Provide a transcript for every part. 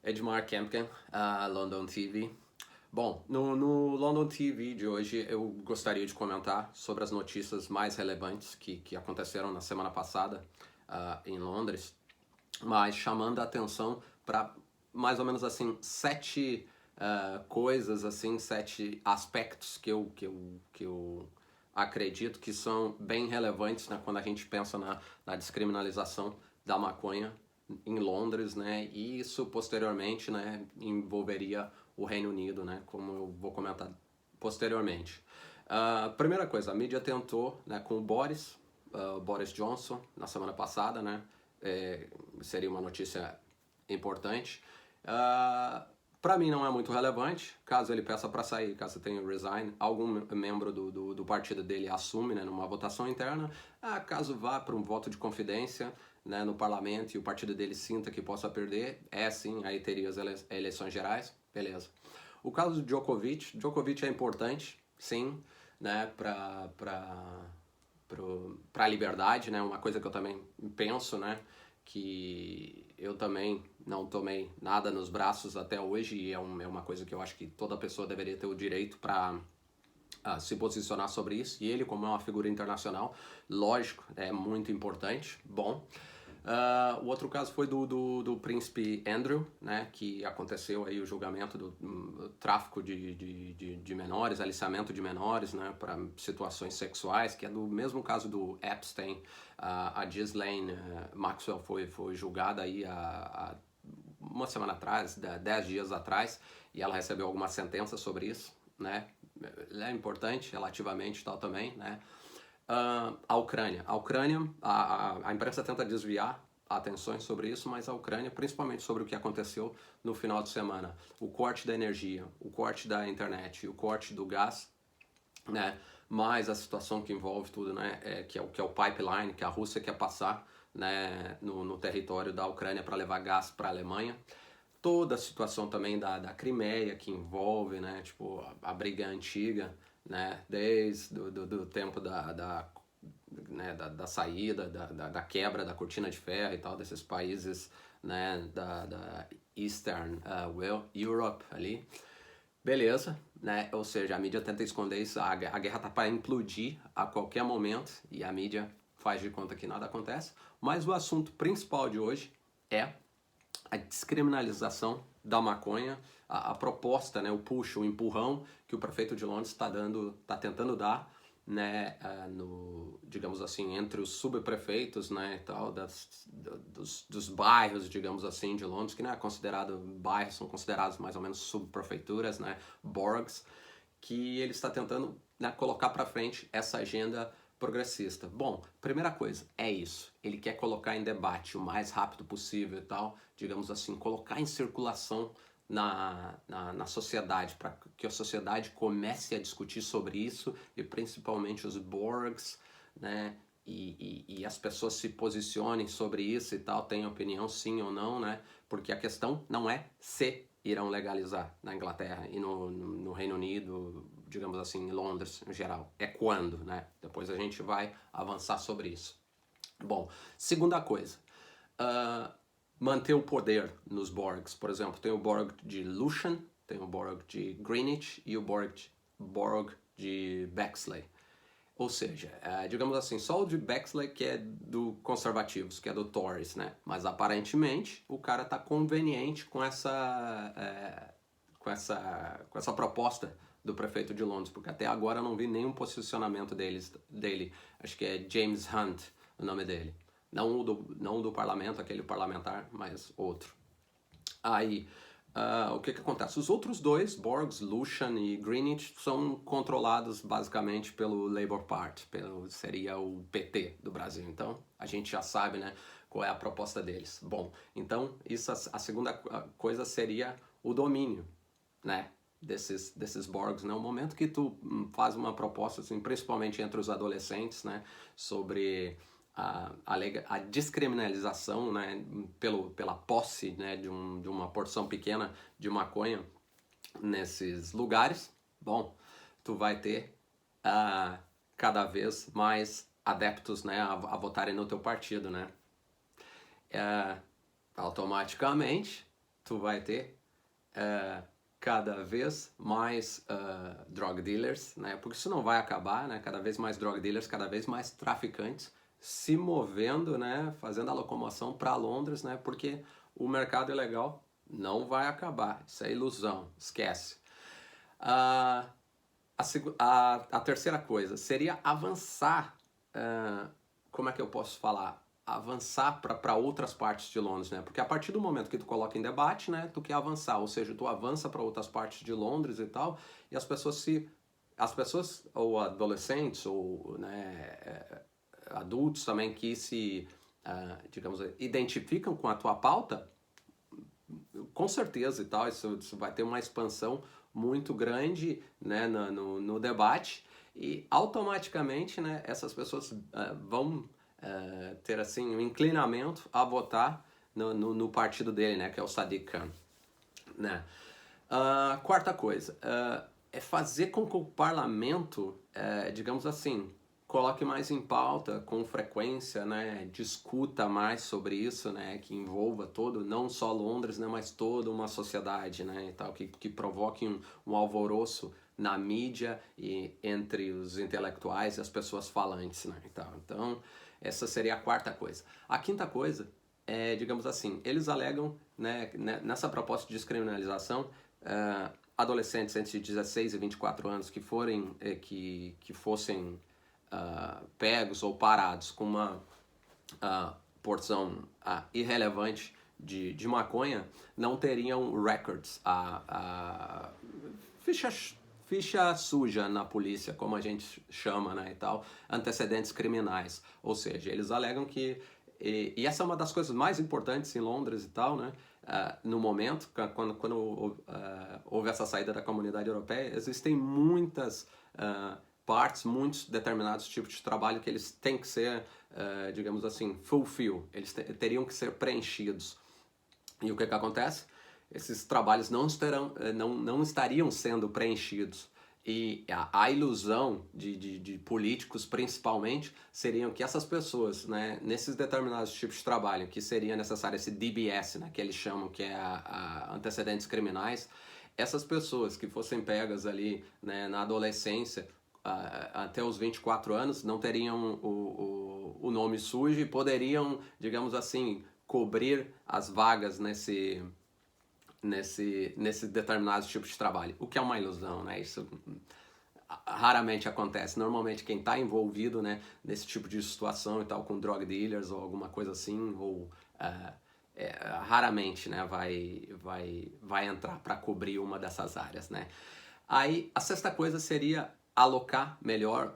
Edmar Kempken, London TV. Bom, no London TV de hoje eu gostaria de comentar sobre as notícias mais relevantes que aconteceram na semana passada em Londres, mas chamando a atenção para mais ou menos assim sete coisas, assim, sete aspectos que eu acredito que são bem relevantes, né, quando a gente pensa na descriminalização da maconha em Londres, né, e isso posteriormente, né, envolveria o Reino Unido, né, como eu vou comentar posteriormente. Primeira coisa, a mídia tentou, né, com o Boris Johnson, na semana passada, né, seria uma notícia importante. Para mim não é muito relevante, caso ele peça para sair, caso tenha resign, algum membro do partido dele assume, né, numa votação interna, caso vá para um voto de confidência, né, no parlamento e o partido dele sinta que possa perder, sim, aí teria as eleições gerais, beleza. O caso do Djokovic é importante, sim, né, para a liberdade, né, uma coisa que eu também penso, né, que eu também não tomei nada nos braços até hoje e é uma coisa que eu acho que toda pessoa deveria ter o direito para se posicionar sobre isso, e ele, como é uma figura internacional, lógico, é muito importante. Bom, o outro caso foi do príncipe Andrew, né, que aconteceu aí o julgamento do tráfico de menores, aliciamento de menores, né, para situações sexuais, que é do mesmo caso do Epstein. A Ghislaine Maxwell foi julgada aí há uma semana atrás, 10 dias atrás, e ela recebeu alguma sentença sobre isso, né? É importante relativamente tal também, né? A Ucrânia, a imprensa tenta desviar atenções sobre isso, mas a Ucrânia, principalmente sobre o que aconteceu no final de semana, o corte da energia, o corte da internet, o corte do gás, né? Mais a situação que envolve tudo, né? Que é o pipeline que a Rússia quer passar, né? No território da Ucrânia para levar gás para a Alemanha. Toda a situação também da Crimeia que envolve, né? Tipo, a briga antiga, né? Desde do tempo né, da saída, da quebra da cortina de ferro e tal, desses países, né, da Eastern Europe ali. Beleza, né? Ou seja, a mídia tenta esconder isso, a guerra tá para implodir a qualquer momento e a mídia faz de conta que nada acontece. Mas o assunto principal de hoje é a descriminalização da maconha, a proposta, né, o push, o empurrão que o prefeito de Londres está tentando dar, né, digamos assim, entre os subprefeitos, né, e tal, dos bairros, digamos assim, de Londres, que não é considerado bairros, são considerados mais ou menos subprefeituras, né, boroughs, que ele está tentando, né, colocar para frente essa agenda progressista. Bom, primeira coisa, é isso. Ele quer colocar em debate o mais rápido possível e tal, digamos assim, colocar em circulação na sociedade, para que a sociedade comece a discutir sobre isso, e principalmente os boroughs, né, e as pessoas se posicionem sobre isso e tal, tenham opinião sim ou não, né, porque a questão não é se irão legalizar na Inglaterra e no Reino Unido, digamos assim, em Londres em geral. É quando, né? Depois a gente vai avançar sobre isso. Bom, segunda coisa, manter o poder nos boroughs. Por exemplo, tem o borough de Luton, tem o borough de Greenwich e o borough de Bexley. Ou seja, digamos assim, só o de Bexley que é do conservativos, que é do Tories, né? Mas aparentemente o cara tá conveniente com essa proposta do prefeito de Londres, porque até agora eu não vi nenhum posicionamento dele. Acho que é James Hunt o nome dele. Não o do parlamento, aquele parlamentar, mas outro. Aí, o que acontece? Os outros dois, boroughs, Luton e Greenwich, são controlados basicamente pelo Labour Party, seria o PT do Brasil. Então, a gente já sabe, né, qual é a proposta deles. Bom, então, a segunda coisa seria o domínio, né, desses boroughs, né? O momento que tu faz uma proposta, assim, principalmente entre os adolescentes, né, sobre a descriminalização, né, pela posse, né, de uma porção pequena de maconha nesses lugares, bom, tu vai ter cada vez mais adeptos, né, a votarem no teu partido, né. Automaticamente tu vai ter cada vez mais drug dealers, né? Porque isso não vai acabar, né? Cada vez mais drug dealers, cada vez mais traficantes se movendo, né? Fazendo a locomoção para Londres, né? Porque o mercado ilegal não vai acabar. Isso é ilusão, esquece. A terceira coisa seria avançar, como é que eu posso falar? Avançar para outras partes de Londres, né? Porque a partir do momento que tu coloca em debate, né, tu quer avançar, ou seja, tu avança para outras partes de Londres e tal, e as pessoas ou adolescentes ou, né, adultos também que se, digamos, identificam com a tua pauta, com certeza e tal, isso vai ter uma expansão muito grande, né, no debate, e automaticamente, né, essas pessoas vão ter assim um inclinamento a votar no partido dele, né, que é o Sadiq Khan, né. Quarta coisa, é fazer com que o parlamento, digamos assim, coloque mais em pauta com frequência, né, discuta mais sobre isso, né, que envolva todo, não só Londres, né, mas toda uma sociedade, né, e tal, que provoque um alvoroço na mídia e entre os intelectuais e as pessoas falantes, né, e tal. Então, essa seria a quarta coisa. A quinta coisa é, digamos assim, eles alegam, né, nessa proposta de descriminalização, adolescentes entre 16 e 24 anos que fossem pegos ou parados com uma porção irrelevante de maconha não teriam records, ficha suja na polícia, como a gente chama, né, e tal, antecedentes criminais. Ou seja, eles alegam que e essa é uma das coisas mais importantes em Londres e tal, né? No momento, quando houve essa saída da comunidade europeia, existem muitas partes, muitos determinados tipos de trabalho que eles têm que ser, digamos assim, fulfill, eles teriam que ser preenchidos. E o que acontece? Esses trabalhos não estariam sendo preenchidos. E a ilusão de políticos, principalmente, seriam que essas pessoas, né, nesses determinados tipos de trabalho, que seria necessário esse DBS, né, que eles chamam, que é antecedentes criminais, essas pessoas que fossem pegas ali, né, na adolescência, até os 24 anos, não teriam o nome sujo e poderiam, digamos assim, cobrir as vagas nesse determinado tipo de trabalho, o que é uma ilusão, né? Isso raramente acontece. Normalmente quem está envolvido, né, nesse tipo de situação e tal, com drug dealers ou alguma coisa assim, ou raramente, né, vai entrar para cobrir uma dessas áreas, né? Aí a sexta coisa seria alocar melhor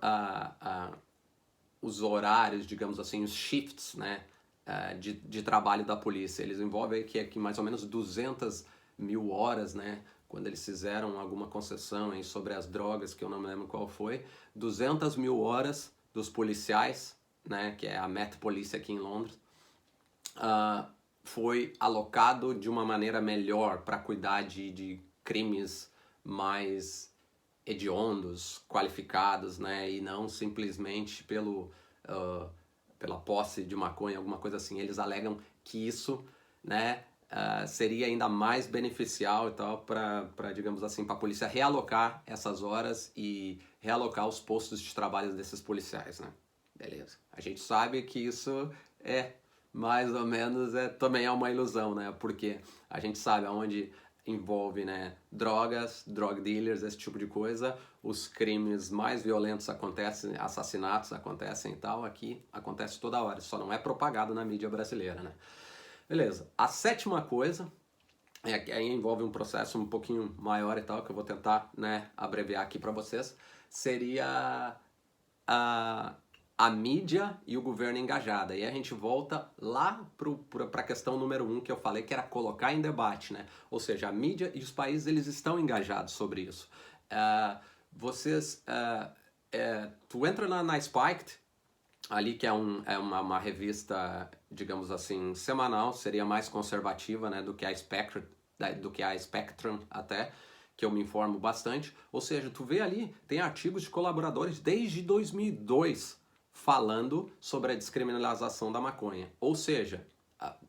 os horários, digamos assim, os shifts, né, de trabalho da polícia. Eles envolvem aqui mais ou menos 200 mil horas, né, quando eles fizeram alguma concessão aí sobre as drogas, que eu não me lembro qual foi, 200 mil horas dos policiais, né, que é a Met Police aqui em Londres, foi alocado de uma maneira melhor para cuidar de crimes mais hediondos, qualificados, né, e não simplesmente pela posse de maconha, alguma coisa assim. Eles alegam que isso, né, seria ainda mais beneficial e tal para, digamos assim, para a polícia realocar essas horas e realocar os postos de trabalho desses policiais, né? Beleza. A gente sabe que isso é mais ou menos também é uma ilusão, né? Porque a gente sabe aonde envolve, né, drogas, drug dealers, esse tipo de coisa, os crimes mais violentos acontecem, assassinatos acontecem e tal, aqui acontece toda hora, só não é propagado na mídia brasileira, né? Beleza. A sétima coisa, que aí envolve um processo um pouquinho maior e tal, que eu vou tentar, né, abreviar aqui para vocês, seria a mídia e o governo engajada. E a gente volta lá para a questão número 1 que eu falei, que era colocar em debate, né? Ou seja, a mídia e os países, eles estão engajados sobre isso. Tu entra na Spiked, ali que é uma revista, digamos assim, semanal, seria mais conservativa, né, do que a Spectrum até, que eu me informo bastante. Ou seja, tu vê ali, tem artigos de colaboradores desde 2002 falando sobre a descriminalização da maconha. Ou seja,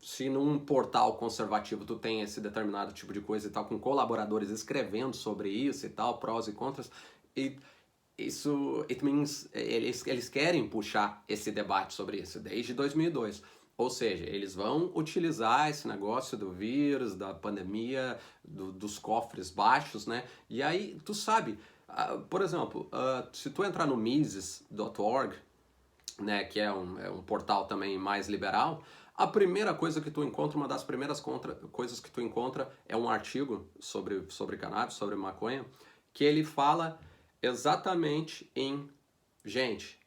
se num portal conservativo tu tem esse determinado tipo de coisa e tal, com colaboradores escrevendo sobre isso e tal, prós e contras, e isso, it means, eles querem puxar esse debate sobre isso desde 2002. Ou seja, eles vão utilizar esse negócio do vírus, da pandemia, dos cofres baixos, né? E aí, tu sabe, por exemplo, se tu entrar no Mises.org, né, que é um portal também mais liberal, a primeira coisa que tu encontra, uma das primeiras coisas que tu encontra é um artigo sobre cannabis, sobre maconha, que ele fala exatamente em, gente,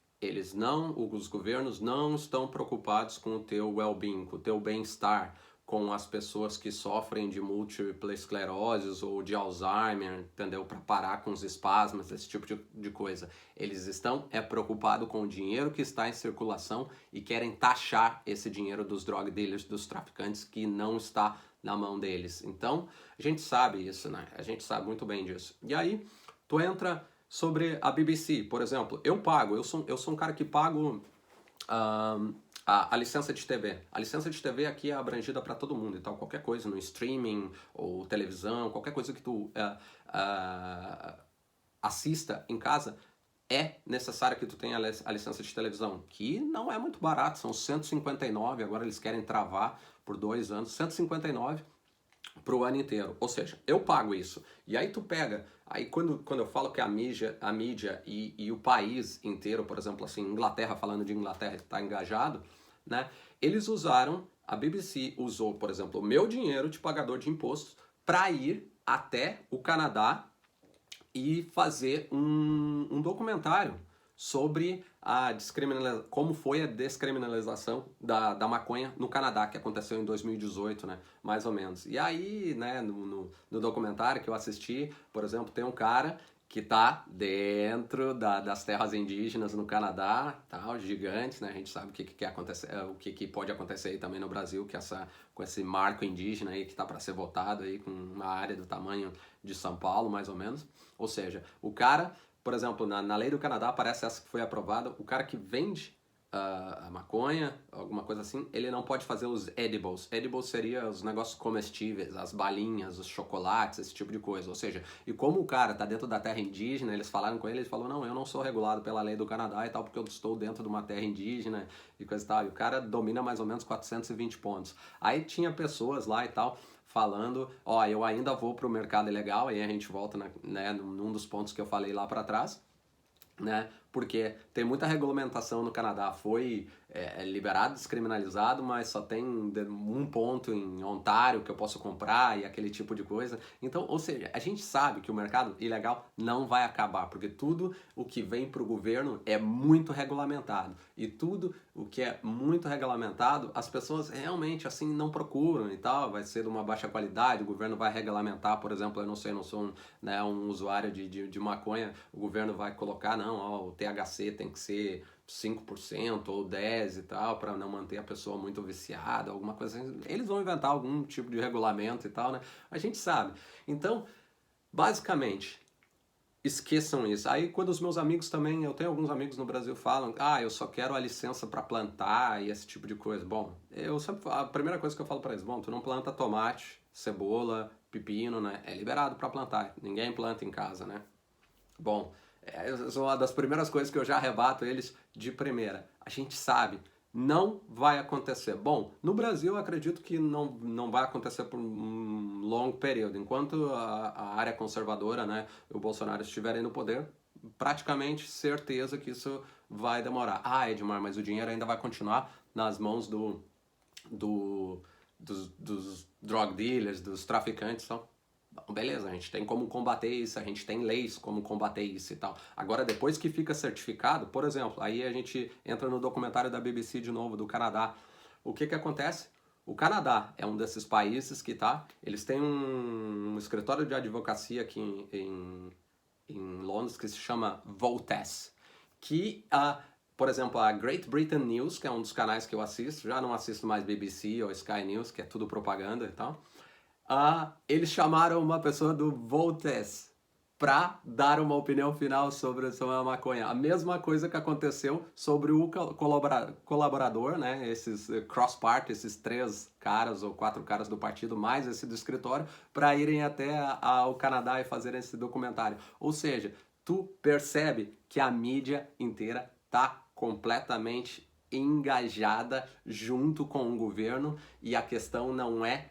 os governos não estão preocupados com o teu well-being, com o teu bem-estar, com as pessoas que sofrem de múltipla esclerose ou de Alzheimer, entendeu? Para parar com os espasmos, esse tipo de coisa. Eles estão preocupados com o dinheiro que está em circulação e querem taxar esse dinheiro dos drug dealers, dos traficantes, que não está na mão deles. Então, a gente sabe isso, né? A gente sabe muito bem disso. E aí, tu entra sobre a BBC, por exemplo. Eu sou um cara que pago a licença de TV. A licença de TV aqui é abrangida para todo mundo, então qualquer coisa no streaming ou televisão, qualquer coisa que tu assista em casa, é necessário que tu tenha a licença de televisão, que não é muito barato, são 159, agora eles querem travar por 2 anos, 159 para o ano inteiro. Ou seja, eu pago isso. E aí tu pega, aí quando eu falo que a mídia e o país inteiro, por exemplo, assim, Inglaterra, falando de Inglaterra, está engajado, né? Eles usaram, a BBC usou, por exemplo, o meu dinheiro de pagador de impostos para ir até o Canadá e fazer um documentário sobre como foi a descriminalização da maconha no Canadá, que aconteceu em 2018, né, mais ou menos. E aí, né, no documentário que eu assisti, por exemplo, tem um cara que está dentro das terras indígenas no Canadá, tal, gigantes, né? A gente sabe o que pode acontecer aí também no Brasil, com esse marco indígena aí que está para ser votado aí com uma área do tamanho de São Paulo, mais ou menos. Ou seja, o cara, por exemplo, na lei do Canadá, parece essa que foi aprovada, o cara que vende a maconha, alguma coisa assim, ele não pode fazer os edibles. Edibles seria os negócios comestíveis, as balinhas, os chocolates, esse tipo de coisa. Ou seja, e como o cara tá dentro da terra indígena, eles falaram com ele, ele falou, não, eu não sou regulado pela lei do Canadá e tal, porque eu estou dentro de uma terra indígena e coisa e tal. E o cara domina mais ou menos 420 pontos. Aí tinha pessoas lá e tal falando, ó, eu ainda vou pro mercado ilegal, aí a gente volta, né, num dos pontos que eu falei lá para trás, né? Porque tem muita regulamentação no Canadá, foi liberado, descriminalizado, mas só tem um ponto em Ontário que eu posso comprar e aquele tipo de coisa. Então, ou seja, a gente sabe que o mercado ilegal não vai acabar, porque tudo o que vem para o governo é muito regulamentado. E tudo o que é muito regulamentado, as pessoas realmente assim não procuram e tal, vai ser de uma baixa qualidade, o governo vai regulamentar, por exemplo, eu não sei, eu não sou um usuário de maconha, o governo vai colocar, não, ó, o THC tem que ser 5% ou 10% e tal, para não manter a pessoa muito viciada, alguma coisa assim. Eles vão inventar algum tipo de regulamento e tal, né? A gente sabe. Então, basicamente, esqueçam isso. Aí quando os meus amigos também, eu tenho alguns amigos no Brasil falam, eu só quero a licença para plantar e esse tipo de coisa. Bom, a primeira coisa que eu falo para eles, bom, tu não planta tomate, cebola, pepino, né? É liberado para plantar. Ninguém planta em casa, né? Bom, essa é uma das primeiras coisas que eu já arrebato eles de primeira. A gente sabe, não vai acontecer. Bom, no Brasil eu acredito que não vai acontecer por um longo período. Enquanto a área conservadora, né, o Bolsonaro estiverem no poder, praticamente certeza que isso vai demorar. Edmar, mas o dinheiro ainda vai continuar nas mãos dos drug dealers, dos traficantes, então bom, beleza, a gente tem como combater isso, a gente tem leis como combater isso e tal. Agora, depois que fica certificado, por exemplo, aí a gente entra no documentário da BBC de novo, do Canadá. O que acontece? O Canadá é um desses países que eles têm um escritório de advocacia aqui em Londres que se chama Voltes, que por exemplo, a Great Britain News, que é um dos canais que eu assisto, já não assisto mais BBC ou Sky News, que é tudo propaganda e tal. Eles chamaram uma pessoa do Voltes para dar uma opinião final sobre a maconha. A mesma coisa que aconteceu sobre o colaborador, né? Esses cross-party, esses 3 caras ou 4 caras do partido, mais esse do escritório, para irem até ao Canadá e fazerem esse documentário. Ou seja, tu percebe que a mídia inteira tá completamente engajada junto com o governo e a questão não é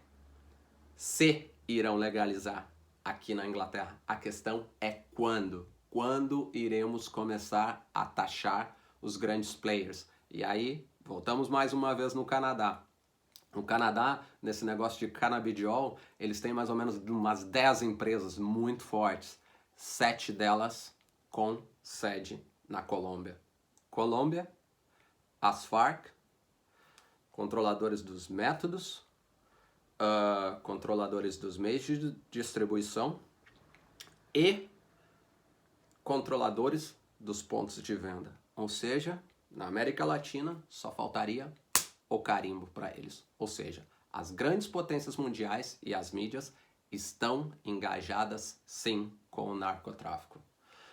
se irão legalizar aqui na Inglaterra. A questão é quando. Quando iremos começar a taxar os grandes players? E aí, voltamos mais uma vez no Canadá. No Canadá, nesse negócio de canabidiol, eles têm mais ou menos umas 10 empresas muito fortes. 7 delas com sede na Colômbia. Colômbia, as Farc, controladores dos métodos, controladores dos meios de distribuição e controladores dos pontos de venda. Ou seja, na América Latina só faltaria o carimbo para eles. Ou seja, as grandes potências mundiais e as mídias estão engajadas sim com o narcotráfico.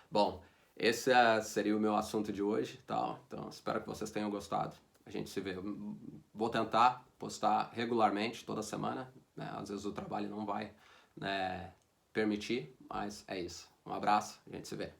Bom, esse seria o meu assunto de hoje, tá? Então espero que vocês tenham gostado. A gente se vê. Vou tentar postar regularmente, toda semana, né? Às vezes o trabalho não vai, né, permitir, mas é isso. Um abraço, a gente se vê.